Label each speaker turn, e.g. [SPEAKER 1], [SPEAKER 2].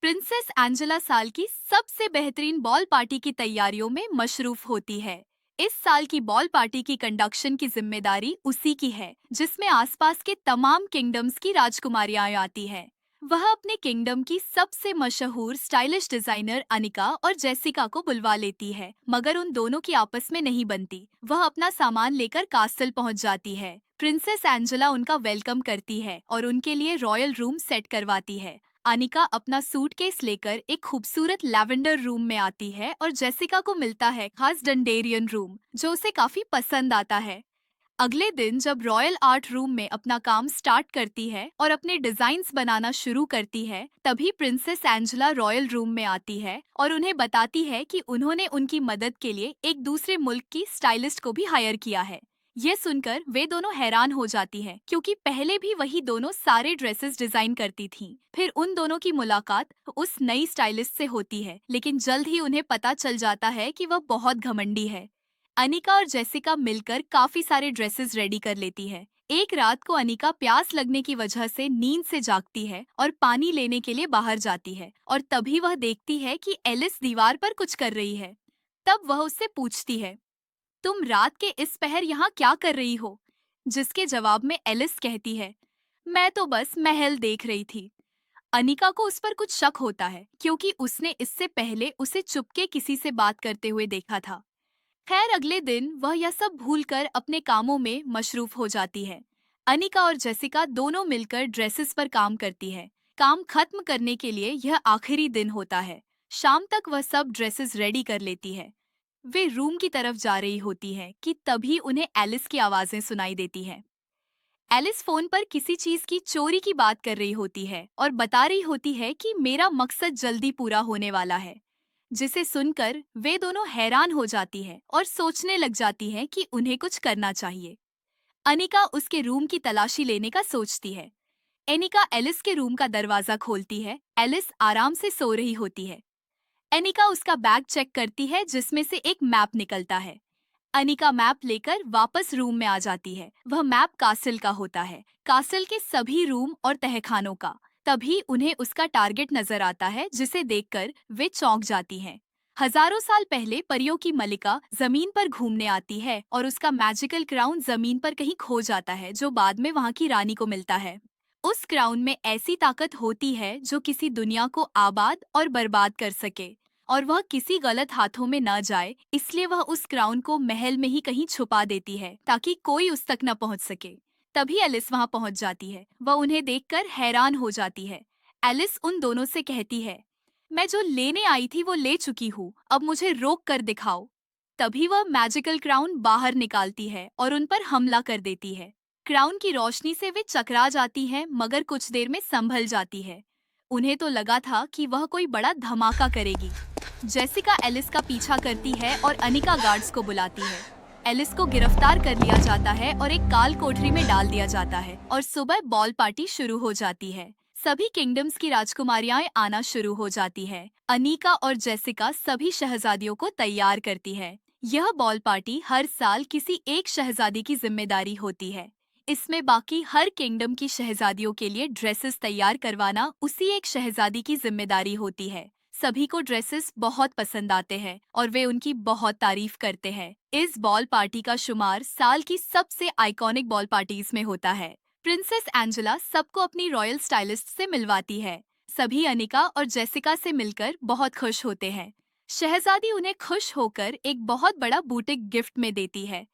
[SPEAKER 1] Princess Angela साल की सबसे बेहतरीन बॉल पार्टी की तैयारियों में मशरूफ होती है। इस साल की बॉल पार्टी की कंडक्शन की जिम्मेदारी उसी की है, जिसमें आसपास के तमाम किंगडम्स की राजकुमारियां आती हैं। वह अपने किंगडम की सबसे मशहूर स्टाइलिश डिजाइनर अनिका और जेसिका को बुलवा लेती है, मगर उन दोनों की आपस में नहीं बनती। वह अपना सामान लेकर कास्टल पहुंच जाती है। प्रिंसेस एंजेला उनका वेलकम करती है और उनके लिए रॉयल रूम सेट करवाती है। अनिका अपना सूटकेस लेकर एक खूबसूरत लैवेंडर रूम में आती है और जेसिका को मिलता है खास डंडेरियन रूम, जो उसे काफी पसंद आता है। अगले दिन जब रॉयल आर्ट रूम में अपना काम स्टार्ट करती है और अपने डिजाइन्स बनाना शुरू करती है, तभी प्रिंसेस एंजेला रॉयल रूम में आती है और उन्हें बताती है कि उन्होंने उनकी मदद के लिए एक दूसरे मुल्क की स्टाइलिस्ट को भी हायर किया है। ये सुनकर वे दोनों हैरान हो जाती हैं, क्योंकि पहले भी वही दोनों सारे ड्रेसेस डिजाइन करती थीं। फिर उन दोनों की मुलाकात उस नई स्टाइलिस्ट से होती है, लेकिन जल्द ही उन्हें पता चल जाता है कि वह बहुत घमंडी है। अनिका और जेसिका मिलकर काफी सारे ड्रेसेस रेडी कर लेती है। एक रात को अनिका प्यास लगने की वजह से नींद से जागती है और पानी लेने के लिए बाहर जाती है, और तभी वह देखती है कि एलिस दीवार पर कुछ कर रही है। तब वह उससे पूछती है, तुम रात के इस पहर यहाँ क्या कर रही हो? जिसके जवाब में एलिस कहती है, मैं तो बस महल देख रही थी। अनिका को उस पर कुछ शक होता है, क्योंकि उसने इससे पहले उसे चुपके किसी से बात करते हुए देखा था। खैर, अगले दिन वह यह सब भूलकर अपने कामों में मशरूफ हो जाती है। अनिका और जेसिका दोनों मिलकर ड्रेसेस पर काम करती है। काम खत्म करने के लिए यह आखिरी दिन होता है। शाम तक वह सब ड्रेसेस रेडी कर लेती है। वे रूम की तरफ जा रही होती हैं कि तभी उन्हें एलिस की आवाजें सुनाई देती हैं। एलिस फोन पर किसी चीज की चोरी की बात कर रही होती है और बता रही होती है कि मेरा मकसद जल्दी पूरा होने वाला है। जिसे सुनकर वे दोनों हैरान हो जाती हैं और सोचने लग जाती हैं कि उन्हें कुछ करना चाहिए। अनिका उसके रूम की तलाशी लेने का सोचती है। एनिका एलिस के रूम का दरवाजा खोलती है। एलिस आराम से सो रही होती है। एनिका उसका बैग चेक करती है, जिसमें से एक मैप निकलता है। अनिका मैप लेकर वापस रूम में आ जाती है। वह मैप कासिल का होता है, कासिल के सभी रूम और तहखानों का। तभी उन्हें उसका टारगेट नजर आता है, जिसे देखकर वे चौंक जाती हैं। हजारों साल पहले परियों की मलिका जमीन पर घूमने आती है और उसका मैजिकल क्राउन जमीन पर कहीं खो जाता है, जो बाद में वहाँ की रानी को मिलता है। उस क्राउन में ऐसी ताकत होती है जो किसी दुनिया को आबाद और बर्बाद कर सके, और वह किसी गलत हाथों में न जाए, इसलिए वह उस क्राउन को महल में ही कहीं छुपा देती है, ताकि कोई उस तक न पहुंच सके। तभी एलिस वहां पहुंच जाती है। वह उन्हें देखकर हैरान हो जाती है। एलिस उन दोनों से कहती है, मैं जो लेने आई थी वो ले चुकी हूँ, अब मुझे रोक कर दिखाओ। तभी वह मैजिकल क्राउन बाहर निकालती है और उन पर हमला कर देती है। क्राउन की रोशनी से वे चकरा जाती हैं, मगर कुछ देर में संभल जाती है। उन्हें तो लगा था कि वह कोई बड़ा धमाका करेगी। जेसिका एलिस का पीछा करती है और अनिका गार्ड्स को बुलाती है। एलिस को गिरफ्तार कर लिया जाता है और एक काल कोठरी में डाल दिया जाता है, और सुबह बॉल पार्टी शुरू हो जाती है। सभी किंगडम्स की राजकुमारियां आना शुरू हो जाती है। अनिका और जेसिका सभी शहजादियों को तैयार करती है। यह बॉल पार्टी हर साल किसी एक शहजादी की जिम्मेदारी होती है। इसमें बाकी हर किंगडम की शहजादियों के लिए ड्रेसेस तैयार करवाना उसी एक शहजादी की जिम्मेदारी होती है। सभी को ड्रेसेस बहुत पसंद आते हैं और वे उनकी बहुत तारीफ करते हैं। इस बॉल पार्टी का शुमार साल की सबसे आइकॉनिक बॉल पार्टीज में होता है। प्रिंसेस एंजेला सबको अपनी रॉयल स्टाइलिस्ट से मिलवाती है। सभी अनिका और जेसिका से मिलकर बहुत खुश होते हैं। शहजादी उन्हें खुश होकर एक बहुत बड़ा बूटिक गिफ्ट में देती है।